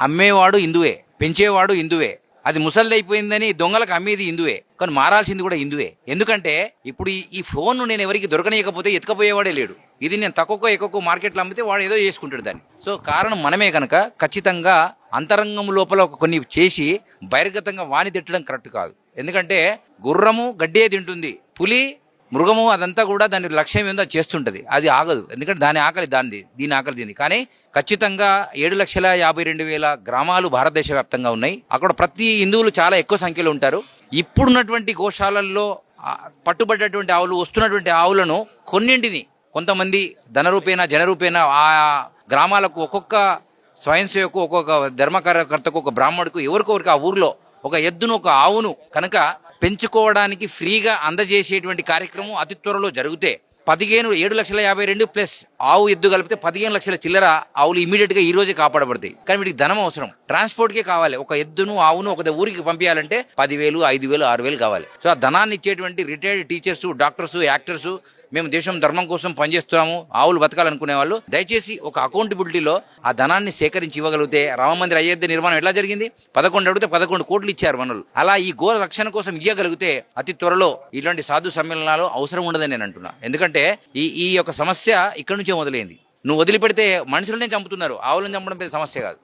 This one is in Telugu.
అమ్మేవాడు హిందువే, పెంచేవాడు హిందువే. అది ముసలిదైపోయిందని దొంగలకు అమ్మేది హిందువే, కానీ మారాల్సింది కూడా హిందువే. ఎందుకంటే ఇప్పుడు ఈ ఫోన్ నేను ఎవరికి దొరకనీయకపోతే ఎత్తుకపోయేవాడే లేడు. ఇది నేను తక్కువ ఎక్కువ మార్కెట్లో అమ్మితే వాడు ఏదో చేసుకుంటాడు దాన్ని. సో కారణం మనమే కనుక ఖచ్చితంగా అంతరంగం లోపల కొన్ని చేసి బహిర్గతంగా వాణి తిట్టడం కరెక్ట్ కాదు. ఎందుకంటే గుర్రము గడ్డే తింటుంది, పులి మృగము అదంతా కూడా దాని లక్ష్యం ఏందో చేస్తుంటది, అది ఆగదు. ఎందుకంటే దాని ఆకలి దానిది, దీని ఆకలి దీనిది. కానీ ఖచ్చితంగా 7,52,000 గ్రామాలు భారతదేశ వ్యాప్తంగా ఉన్నాయి. అక్కడ ప్రతి హిందువులు చాలా ఎక్కువ సంఖ్యలో ఉంటారు. ఇప్పుడున్నటువంటి గోశాలల్లో పట్టుబడ్డటువంటి ఆవులు, వస్తున్నటువంటి ఆవులను కొన్నింటిని కొంతమంది ధనరూపేణ జనరూపేణ ఆ గ్రామాలకు ఒక్కొక్క స్వయం సేవకు, ఒక్కొక్క ధర్మ కార్యకర్తకు, ఒక బ్రాహ్మణుడికి, ఎవరికొరికి ఆ ఊర్లో ఒక ఎద్దును ఒక ఆవును కనుక పెంచుకోవడానికి ఫ్రీగా అందజేసేటువంటి కార్యక్రమం అతి త్వరలో జరిగితే 7,52,000 ప్లస్ ఆవు ఎద్దు కలిపితే 15 లక్షల చిల్లర ఆవులు ఇమీడియట్ గా ఈ రోజే కాపాడబడతాయి. కానీ వీటికి ధనం అవసరం, ట్రాన్స్పోర్ట్ కే కావాలి. ఒక ఎద్దును ఆవును ఒక ఊరికి పంపించాలంటే 10,000, 5,000, 6,000 కావాలి. సో ఆ ధనాన్ని ఇచ్చేటువంటి రిటైర్డ్ టీచర్స్, డాక్టర్స్, యాక్టర్స్, మేము దేశం ధర్మం కోసం పనిచేస్తున్నాము, ఆవులు బతకాలనుకునే వాళ్ళు దయచేసి ఒక అకౌంటబిలిటీలో ఆ ధనాన్ని సేకరించి ఇవ్వగలిగితే రామ మందిర అయోధ్య నిర్మాణం ఎట్లా జరిగింది? 11 అడిగితే 11 కోట్లు ఇచ్చారు మనలు. అలా ఈ గోల రక్షణ కోసం ఇవ్వగలిగితే అతి త్వరలో ఇలాంటి సాధు సమ్మేళనాలు అవసరం ఉండదని నేను అంటున్నా. ఎందుకంటే ఈ యొక్క సమస్య ఇక్కడి నుంచే మొదలైంది. నువ్వు వదిలిపెడితే మనుషులనే చంపుతున్నారు, ఆవులను చంపడం పెద్ద సమస్య కాదు.